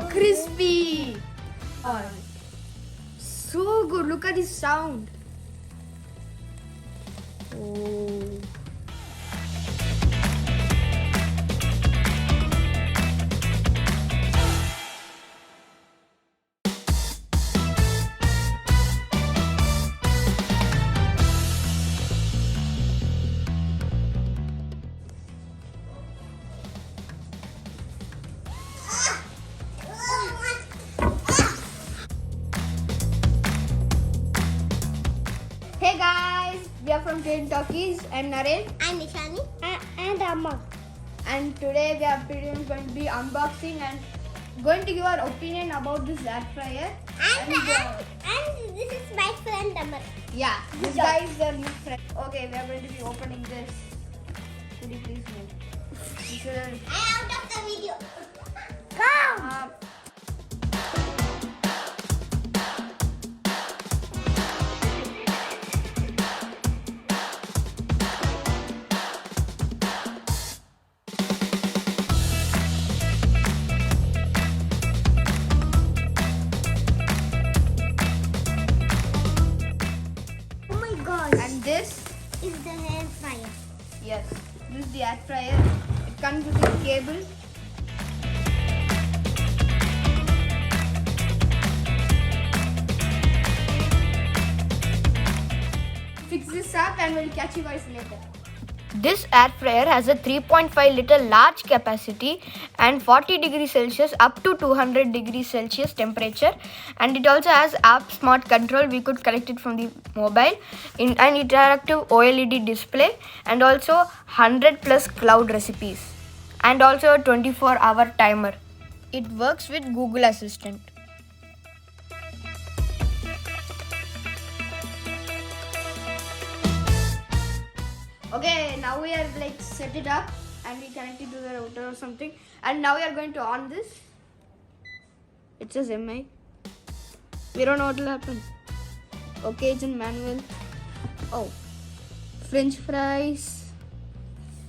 crispy. Oh, so good. Look at this sound. Oh. Hey guys, we are from Train Talkies and Naren I'm Nishani and Amma. and today we are pretty much going to be unboxing and going to give our opinion about this air fryer. And this is my friend Amma. Yeah, this guy is the new friend. Okay, we are going to be opening this. Could you please move? You should I'm out of the video. um, Oh my gosh. and this, Is the hair fryer. yes, this is the air fryer. It comes with a cable. Fix this up and we'll catch you guys later. This air fryer has a 3.5 liter large capacity and 40 degrees Celsius up to 200 degrees Celsius temperature, and it also has app smart control. We could connect it from the mobile, in an interactive OLED display, and also 100 plus cloud recipes, and also a 24-hour timer. It works with Google Assistant. Okay, now we are like set it up and we connect it to the router or something, and now we are going to on this. It says MI. We don't know what will happen. Okay, it's in manual. Oh, French fries,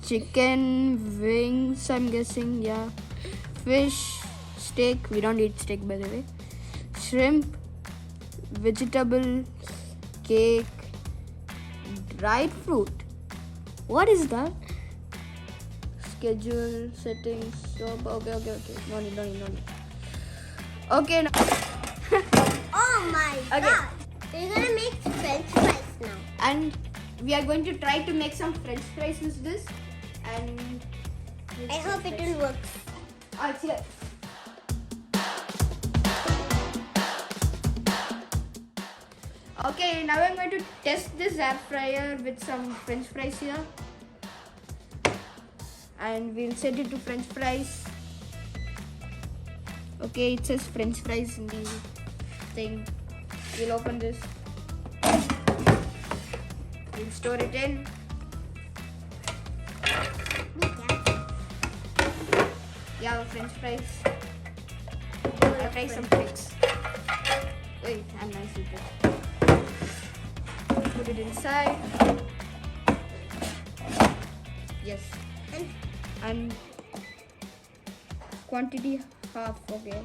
chicken wings, I'm guessing, yeah. Fish, steak, we don't eat steak by the way. Shrimp, vegetable, cake, dried fruit. What is that? Schedule, settings, stop. Okay. No need. Okay, now. Oh my Okay. god. We're gonna make French fries now. And we are going to try to make some French fries with this. And I hope it will work. Oh, it's here. Okay, now I'm going to test this air fryer with some French fries here. And we'll set it to French fries. Okay, it says French fries in the thing. We'll open this. We'll store it in. Yeah, French fries. I'll try some tricks. Wait, I'm nice with it. Put it inside. Yes. And quantity half, okay.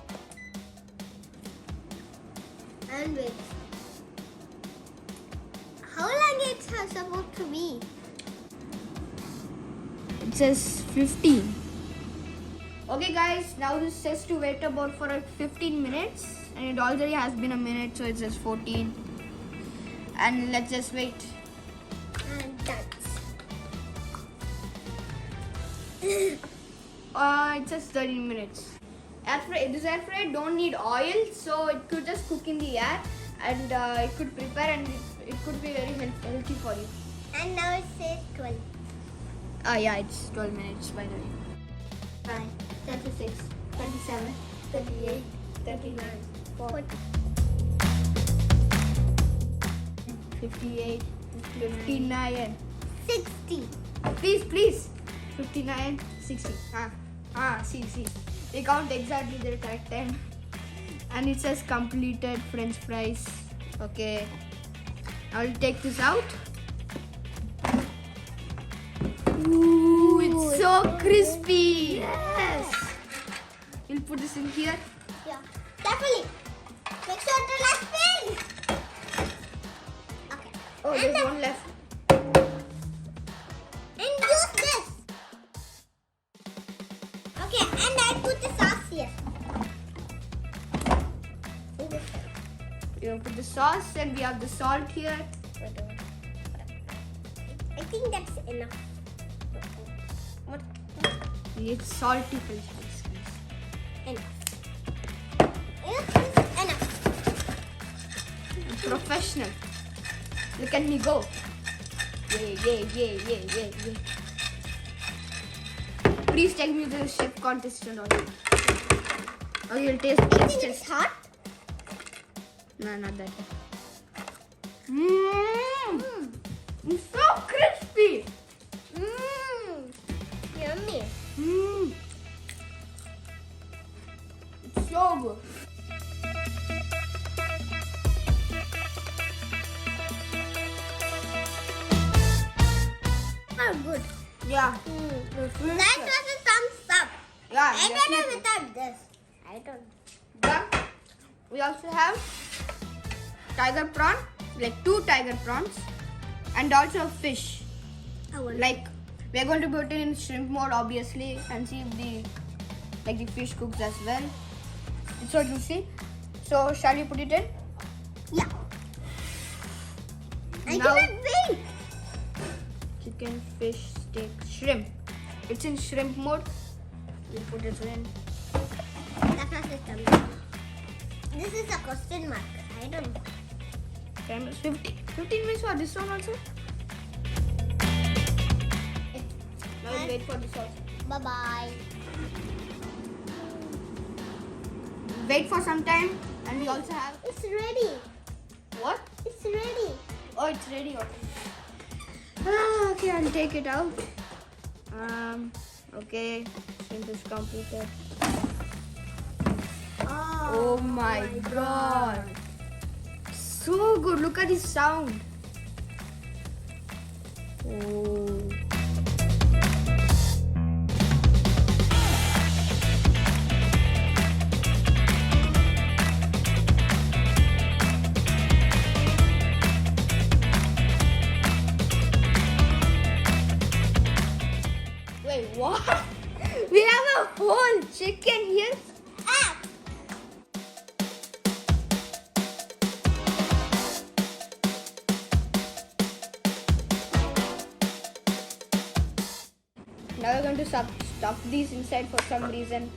And wait. How long it's supposed to be? It says 15. Okay guys, now this says to wait about for 15 minutes, and it already has been a minute, so it says 14. And let's just wait. And done. It says 13 minutes. This air fryer don't need oil, so it could just cook in the air, and it could prepare, and it could be very healthy for you. And now it says 12. Yeah, it's 12 minutes by the way. 9, 36, 27, 38, 39, 40, 58, 59, 60. please, 59, 60. See. We count exactly the correct time. And it says completed French fries. Okay, I'll take this out. Ooh, it's so crispy. Yes. We'll put this in here. Yeah. Yeah. Carefully. Make sure to not spin. Okay. Oh, And there's the- one left. And use this. Okay, and I put the sauce here. You put the sauce and we have the salt here. I think that's enough. What? It's salty fish. Enough. Enough. Professional. Look at me go. Yeah. Please take me to the chef contest and all. Oh, you'll taste. I Let's think taste. it's hot. No, not that. Mmm. It's so crispy. Yummy. Mmm. It's so good. Oh, good. Yeah. That was a thumbs up. Yeah, I don't definitely. know without this. I don't. Then we also have tiger prawn, like 2 tiger prawns, and also fish. Like we are going to put it in shrimp mode, obviously, and see if the fish cooks as well. It's so juicy. So shall we put it in? Yeah. I Now- cannot wait. Chicken, fish, steak, shrimp. It's in shrimp mode. We'll put it in. That's not the thumbs up. This is a question mark. I don't know. Time is 15 minutes for this one also. Now we'll wait for the sauce. Bye bye. Wait for some time, and we also have It's ready. what? It's ready. Oh, it's ready already. Okay, I'll take it out. Okay, shrimp is completed. Oh my god. So good. Look at the sound. Oh. Wait, what? We have a whole chicken here. Ah! Now we're going to stuff these inside for some reason.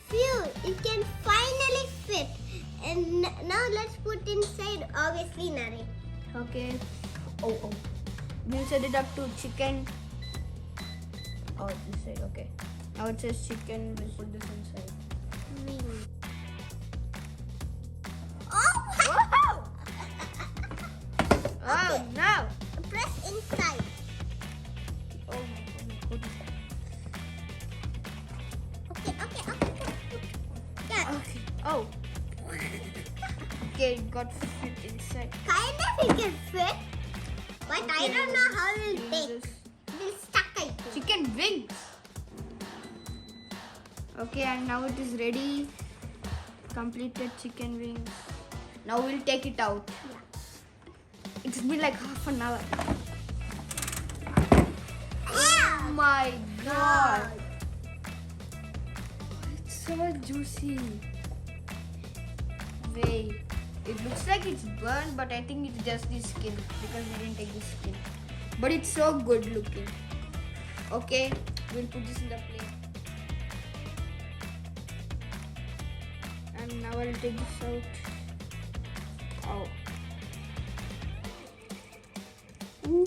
Phew, it can finally fit. And now let's put inside, obviously, Nari. Okay. Oh. We'll set it up to chicken. Oh, this side. Okay. Now it says chicken. We'll put this inside. Oh! Wow! Oh no! Press inside. Oh my goodness. Okay. Yeah, Okay. Oh. Okay, it got fit inside. kind of it can fit, but I don't know how it'll Use take. this. We'll stuck, I think. Chicken wings. Okay, and now it is ready. Completed chicken wings. Now we'll take it out. It's been like half an hour. Oh my god. It's so juicy. Wait. It looks like it's burned, but I think it's just the skin because we didn't take the skin. But it's so good looking. Okay, we'll put this in the plate. And now I'll take this out. Oh. Ooh.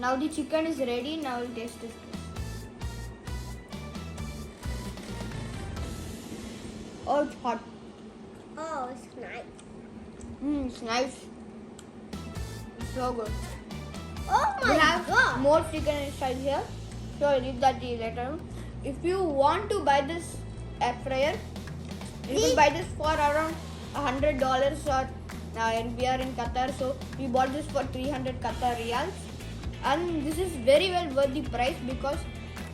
Now the chicken is ready. Now we'll taste it. Oh, it's hot. Oh, it's nice. It's nice. It's so good. Oh We my have god. more chicken inside here. So I'll leave that later. If you want to buy this air fryer, you can buy this for around $100 or and we are in Qatar, so we bought this for 300 Qatar riyals. And this is very well worth the price because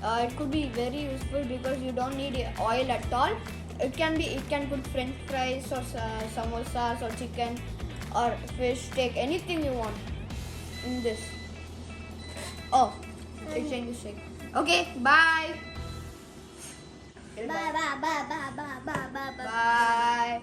it could be very useful because you don't need oil at all. It can put French fries or samosas or chicken or fish, steak, anything you want in this. Oh, it's changing shake. Okay, bye. Bye bye bye bye bye bye bye bye. Bye.